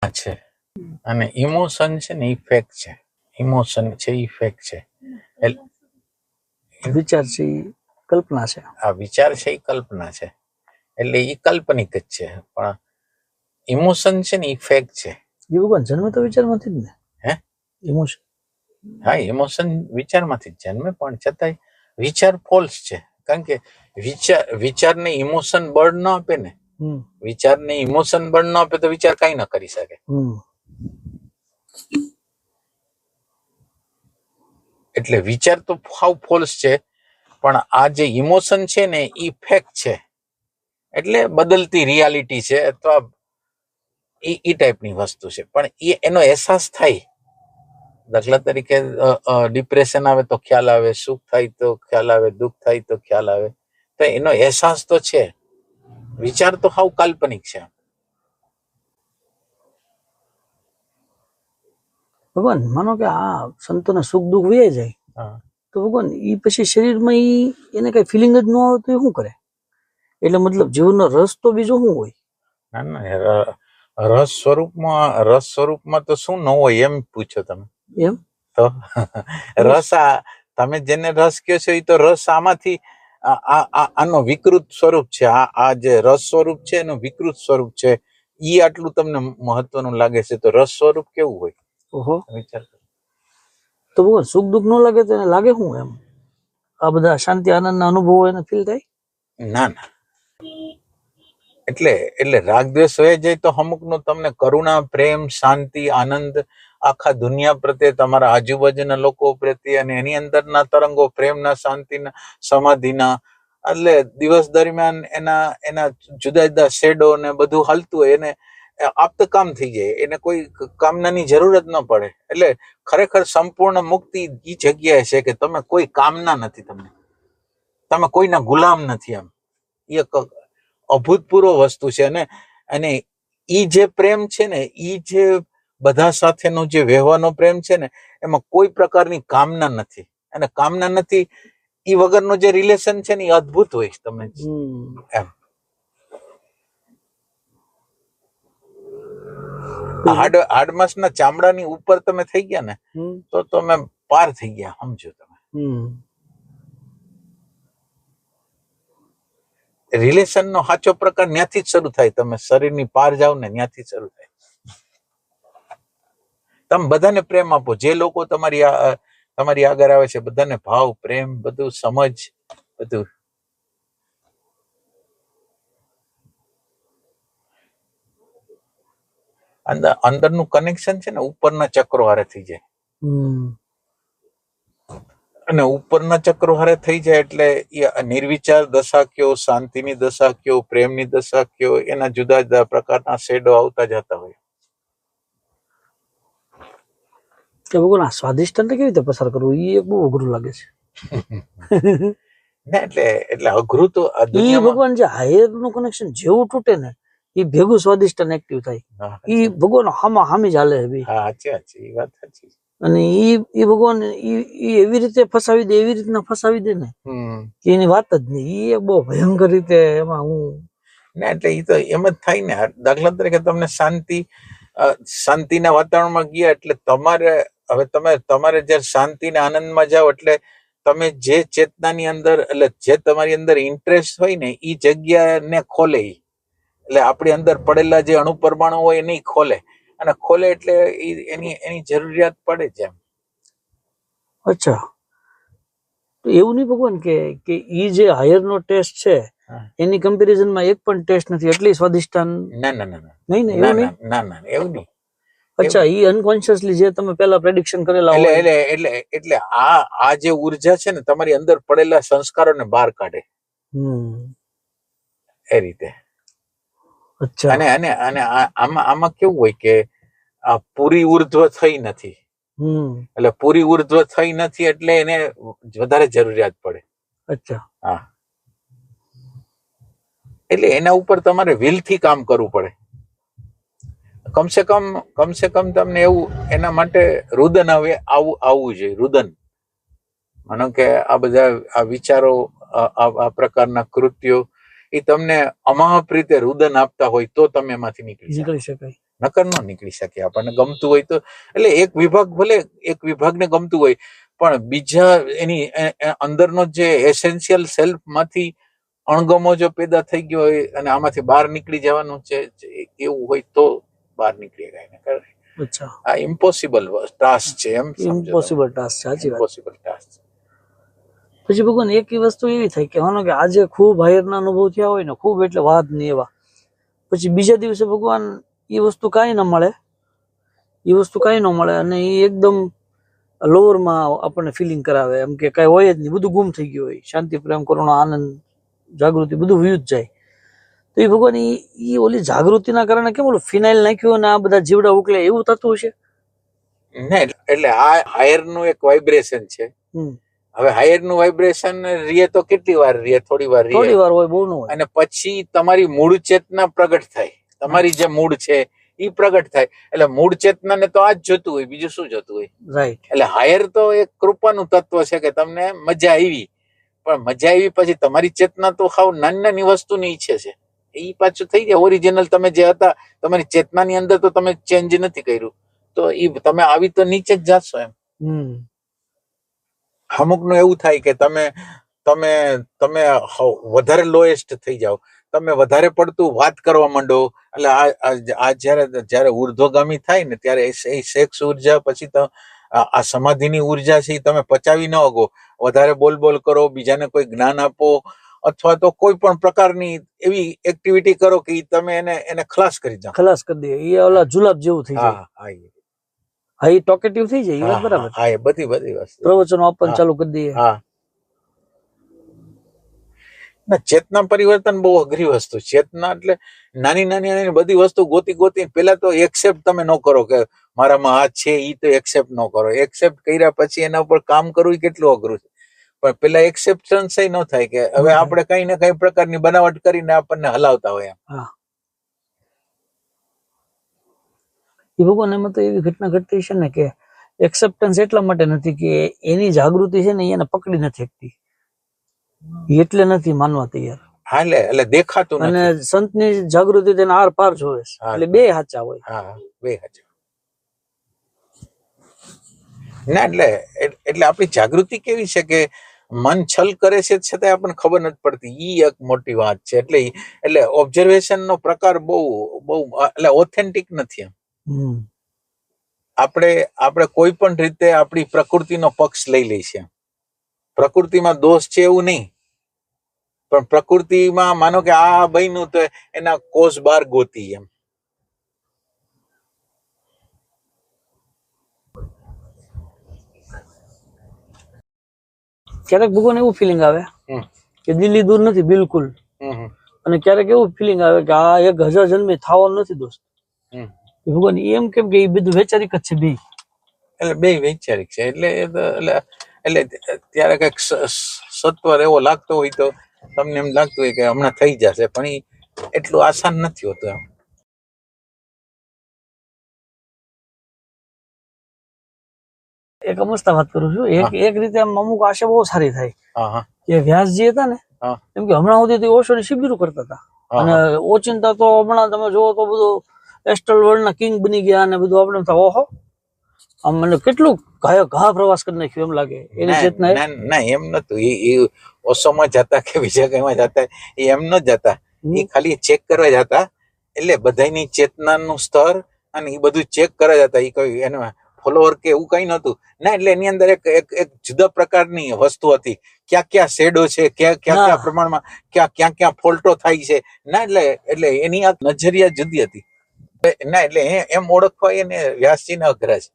છે અને ઇમોશન છે ને ઇફેક્ટ છે. ઇમોશન છે ઇફેક્ટ છે. વિચાર છે એ કલ્પના છે. આ વિચાર છે એ કલ્પના છે, એટલે એ કાલ્પનિક જ છે. પણ ઇમોશન છે ને ઇફેક્ટ છે. એ ભગવાન જન્મે તો વિચારમાંથી જ ને. હે ઇમોશન? હા, ઇમોશન વિચારમાંથી જ જન્મે, પણ છતાંય વિચાર ફોલ્સ છે. કારણ કે વિચારને ઇમોશન બળ ન આપે ને. વિચારને ઇમોશન બળ ન આપે તો વિચાર કઈ ન કરી શકે. એટલે વિચાર તો હાવ ફોલ્સ છે, પણ આ જે ઇમોશન છે ને એ ફેક્ટ છે, એટલે બદલતી રિયાલિટી છે, અથવા એ ટાઈપની વસ્તુ છે. પણ એનો અહેસાસ થાય. દાખલા તરીકે ડિપ્રેશન આવે તો ખ્યાલ આવે, સુખ થાય તો ખ્યાલ આવે, દુઃખ થાય તો ખ્યાલ આવે, તો એનો અહેસાસ તો છે. વિચાર તો હાવ કાલ્પનિક છે. ભગવાન માનો કે આ સંતોને સુખ દુઃખ વહી જાય, તો ભગવાન એ પછી શરીરમાં એને કઈ ફિલિંગ જ ન આવે તો એ શું કરે? એટલે મતલબ જીવનનો રસ તો બીજો શું હોય? ના, રસ સ્વરૂપમાં તો શું ન હોય એમ પૂછો તમે. એમ તો રસ તમે જેને રસ કહો છો એ તો રસ આમાંથી આનો વિકૃત સ્વરૂપ છે. આ જે રસ સ્વરૂપ છે એનું વિકૃત સ્વરૂપ છે. ઈ આટલું તમને મહત્વનું લાગે છે, તો રસ સ્વરૂપ કેવું હોય? ઓહો, વિચાર તો ભગવાન સુખ દુઃખ ન લાગે તો એને લાગે શું? એમ આ બધા શાંતિ આનંદના અનુભવો એને ફીલ થાય? ના. એટલે રાગ દ્વેષ હોય જાય તો અમુકનું તમને કરુણા, પ્રેમ, શાંતિ, આનંદ આખા દુનિયા પ્રત્યે, તમારા આજુબાજુના લોકો પ્રત્યે, અને એની અંદરના તરંગો પ્રેમના, શાંતિના, સમાધિના, એટલે દિવસ દરમિયાન એના જુદા જુદા શેડો ને બધું હાલતું હોય, એને આપ્ત કામ થઈ જાય, એને કોઈ કામનાની જરૂર જ ન પડે. એટલે ખરેખર સંપૂર્ણ મુક્તિ એ જગ્યાએ છે કે તમે કોઈ કામના નથી, તમે કોઈના ગુલામ નથી. એમ એ અભૂતપૂર્વ વસ્તુ છે. અને ઈ જે પ્રેમ છે ને, ઈ જે બધા સાથેનો જે વ્યવહારનો પ્રેમ છે ને, એમાં કોઈ પ્રકારની કામના નથી. અને કામના નથી ઈ વગરનો જે રિલેશન છે ને એ અદ્ભુત હોય. તમે એમ હાડમાસના ચામડાની ઉપર તમે થઈ ગયા ને, તો તમે પાર થઈ ગયા, સમજો તમે. રિલેશન નો સાચો પ્રકાર ત્યાંથી જ શરૂ થાય. તમે શરીરની પાર જાવ ને ત્યાંથી શરૂ થાય. તમે બધાને પ્રેમ આપો. જે લોકો તમારી આગળ આવે છે બધાને ભાવ, પ્રેમ, બધું સમજ, બધું. અંદરનું કનેક્શન છે ને ઉપરના ચક્રો હારે થઈ જાય. અને ઉપરના ચક્રો હારે થઈ જાય એટલે નિર્વિચાર દશા કયો, શાંતિની દશા કયો, પ્રેમની દશા કયો, એના જુદા જુદા પ્રકારના શેડો આવતા જતા હોય. કે ભગવાન સ્વાદિષ્ટ કેવી રીતે પસાર કરવું એ બહુ અઘરું લાગે છે. એટલે અઘરું તો ભગવાન જે હાયર નું કનેક્શન જેવું તૂટે ને એ ભેગું સ્વાદિષ્ટ એક્ટિવ થાય. એ ભગવાન હામી જ હાલે છે. સાચી વાત. સાચી. અને એ ભગવાન એવી રીતે ફસાવી દે, એવી રીતના ફસાવી દે ને કે એની વાત જ નહીં. એ બહુ ભયંકર રીતે એમાં હું એટલે એ તો એમ જ થાય ને. દાખલા તરીકે તમને શાંતિના વાતાવરણમાં ગયા એટલે તમારે જયારે શાંતિના આનંદમાં જાઓ એટલે તમે જે ચેતનાની અંદર, એટલે જે તમારી અંદર ઇન્ટરેસ્ટ હોય ને એ જગ્યાને ખોલે. એટલે આપણી અંદર પડેલા જે અણુ પરમાણુ હોય એને ખોલે, અને ખોલે એટલે એની જરૂરિયાત પડે છે. એમ. અચ્છા, તો એવું નહીં ભગવાન કે ઈ જે હાયર નો ટેસ્ટ છે એની કમ્પેરિઝનમાં એક પણ ટેસ્ટ નથી એટલી સ્વાદિષ્ટ? ના, એવું નહીં. અચ્છા, ઈ અનકોન્શિયસલી જે તમે પેલા પ્રેડિક્શન કરેલા હોય એટલે આ જે ઉર્જા છે ને તમારી અંદર પડેલા સંસ્કારોને બહાર કાઢે એ રીતે. અચ્છા. અને આમાં કેવું હોય કે આ પૂરી ઉર્ધ્વ થઈ નથી. એટલે પૂરી ઉર્ધ્વ થઈ નથી એટલે એને વધારે જરૂરિયાત પડે. અચ્છા. હા, એટલે એના ઉપર તમારે વિલથી કામ કરવું પડે. કમસે કમ તમને એવું એના માટે રુદન આવવું જોઈએ. રુદન માનો કે આ બધા આ વિચારો, આ પ્રકારના કૃત્યો એ તમને અમાપ રીતે રુદન આપતા હોય તો તમે એમાંથી નીકળી શકાય. નકર ન નીકળી શકે. આપણને ગમતું હોય તો એટલે એક વિભાગ ભલે એક વિભાગને ગમતું હોય પણ બીજા એની અંદરનો જે એસેન્શિયલ સેલ્ફ માંથી અણગમો જો પેદા થઈ ગયો હોય અને આમાંથી બહાર નીકળી જવાનું છે એવું હોય તો બહાર નીકળી જાય. અચ્છા, આ ઇમ્પોસિબલ ટાસ્ક છે, એમ ઇમ્પોસિબલ ટાસ્ક છે. સાચી વાત. Impossible task. પછી ભગવાન એક વસ્તુ એવી થાય કે માનો કે આજે ખૂબ હાયરના અનુભવ થયા હોય ને, ખૂબ એટલે વાત નહીં એવા, પછી બીજા દિવસે ભગવાન એ વસ્તુ કાંઈ ન મળે, અને એ એકદમ લોવરમાં આપણને ફિલિંગ કરાવે, એમ કે કાંઈ હોય જ નહીં, બધું ગુમ થઈ ગયું હોય, શાંતિ, પ્રેમ, કરુણા, આનંદ, જાગૃતિ બધું વયું જ જાય. તો એ ભગવાન એ ઓલી જાગૃતિના કારણે કેમ ઓલું ફિનાઇલ નાખ્યું અને આ બધા જીવડા ઉકલે એવું થતું હશે ને? એટલે આ હાયર નું એક વાઇબ્રેશન છે. હવે હાયર નું વાઇબ્રેશન રીએ તો કેટલી વાર રીએ? થોડી વાર હોય, બહુ ન હોય. અને પછી તમારી મૂળ ચેતના પ્રગટ થાય, તમારી જે મૂળ છે એ પ્રગટ થાય. એટલે મૂળ ચેતના ને તો આ જ જોતું હોય, બીજું શું જોતું હોય? રાઈટ. એટલે હાયર તો એક કૃપાનું તત્વ છે કે તમને મજા આવી, પણ મજા આવી પછી તમારી ચેતના તો હાવ નાની નાની વસ્તુની ઈચ્છે છે, એ પાછું થઈ જાય ઓરિજિનલ. તમે જે હતા તમારી ચેતનાની અંદર તો તમે ચેન્જ નથી કર્યું, તો એ તમે આવી તો નીચે જ જાશો એમ. અમુક નું એવું થાય કે તમે તમે તમે વધારે લોએસ્ટ થઈ જાઓ, તમે વધારે પડતું વાત કરવા માંડો. એટલે આ જયારે ઉર્ધ્વગામી થાય ને ત્યારે એ સેક્સ ઉર્જા પછી તો આ સમાધિની ઉર્જા છે તમે પચાવી ન શકો. વધારે બોલ કરો, બીજાને કોઈ જ્ઞાન આપો, અથવા તો કોઈ પણ પ્રકારની એવી એક્ટિવિટી કરો કે તમે એને ખલાસ કરી દો. ખલાસ કરી દે, એ ઓલા જુલાબ જેવું થઈ જાય. હા, એ ટોકેટિવ થઈ જાય. એ વાત બરાબર. હા, એ બધી વસ્તુ પ્રવચનો આપવાનું ચાલુ કરી દઈએ. હા, ના, ચેતના પરિવર્તન બહુ અઘરી વસ્તુ. ચેતના એટલે નાની નાની બધી વસ્તુ ગોતી પેલા તો એક્સેપ્ટ તમે ન કરો કે મારામાં આ છે, ઈ તો એક્સેપ્ટ ન કરો. એક્સેપ્ટ કર્યા પછી એના ઉપર કામ કરવું એ કેટલું અઘરું છે. પણ પેલા એક્સેપ્ટન્સ ન થાય કે હવે આપણે કઈ ને કઈ પ્રકારની બનાવટ કરીને આપણને હલાવતા હોય એમ. એ ભગવાન એમાં તો એવી ઘટના ઘટતી છે ને કે એક્સેપ્ટન્સ એટલા માટે નથી કે એની જાગૃતિ છે ને એને પકડી નથી શકતી, એટલે નથી માનવા તૈયાર. એટલે દેખાતું અને સંતની જાગૃતિ તેને આર પાર જોવે છે. એટલે બે સાચા હોય. બે સાચા ના. એટલે આપણી જાગૃતિ કેવી છે કે મન છલ કરે છે છતાં આપણને ખબર નથી પડતી. ઈ એક મોટી વાત છે. એટલે ઓબ્ઝર્વેશન નો પ્રકાર બહુ એટલે ઓથેન્ટિક નથી એમ. આપણે કોઈ પણ રીતે આપણી પ્રકૃતિનો પક્ષ લઈ લઈએ. પ્રકૃતિમાં દોષ છે એવું નહીં, પણ પ્રકૃતિમાં માનો કે આ બન્યું તો એના કોષ બાર ગોતી એમ. ક્યારેક ભગવાન એવું ફિલિંગ આવે કે દિલ્હી દૂર નથી બિલકુલ, અને ક્યારેક એવું ફિલિંગ આવે કે આ 1000 જન્મે થવાનું નથી દોસ્ત. ભગવાન એમ કેમ કે એ બધું વૈચારિક જ છે બે. એટલે બે વૈચારિક છે. એટલે ત્યારે કઈક સત્વર એવો લાગતો હોય તો તમને એમ લાગતું હોય કે હમણાં થઈ જશે, પણ એટલું આસાન નથી હોતું એમ. એક અમસ્તા વાત કરું છું. એક રીતે અમુક આશા બહુ સારી થાય કે વ્યાસજી હતા ને, એમ કે હમણાં સુધી ઓશોની શિબિરો કરતા હતા, અને ઓચિંતા તો હમણાં તમે જોવો તો બધું એસ્ટ્રલ વર્લ્ડ ના કિંગ બની ગયા અને બધું આપણે થાય ઓહો આમ મને કેટલું ઘા પ્રવાસ કરી નાખ્યું એમ લાગે. એની ચેતના ના એમ નતું. એ ઓશોમાં જતા કે બીજા કઈમાં જતા એમ ન જતા, એ ખાલી ચેક કરવા જતા. એટલે બધાની ચેતનાનું સ્તર અને એ બધું ચેક કરવા જતા. એ કઈ એના ફોલોવર કે એવું કઈ નતું ના. એટલે એની અંદર એક જુદા પ્રકારની વસ્તુ હતી. ક્યાં શેડો છે, ક્યાં પ્રમાણમાં ક્યાં ફોલ્ટો થાય છે ના. એટલે એની આ નજરિયા જુદી હતી ના. એટલે એમ ઓળખવા એને વ્યાસજીને અઘરા છે.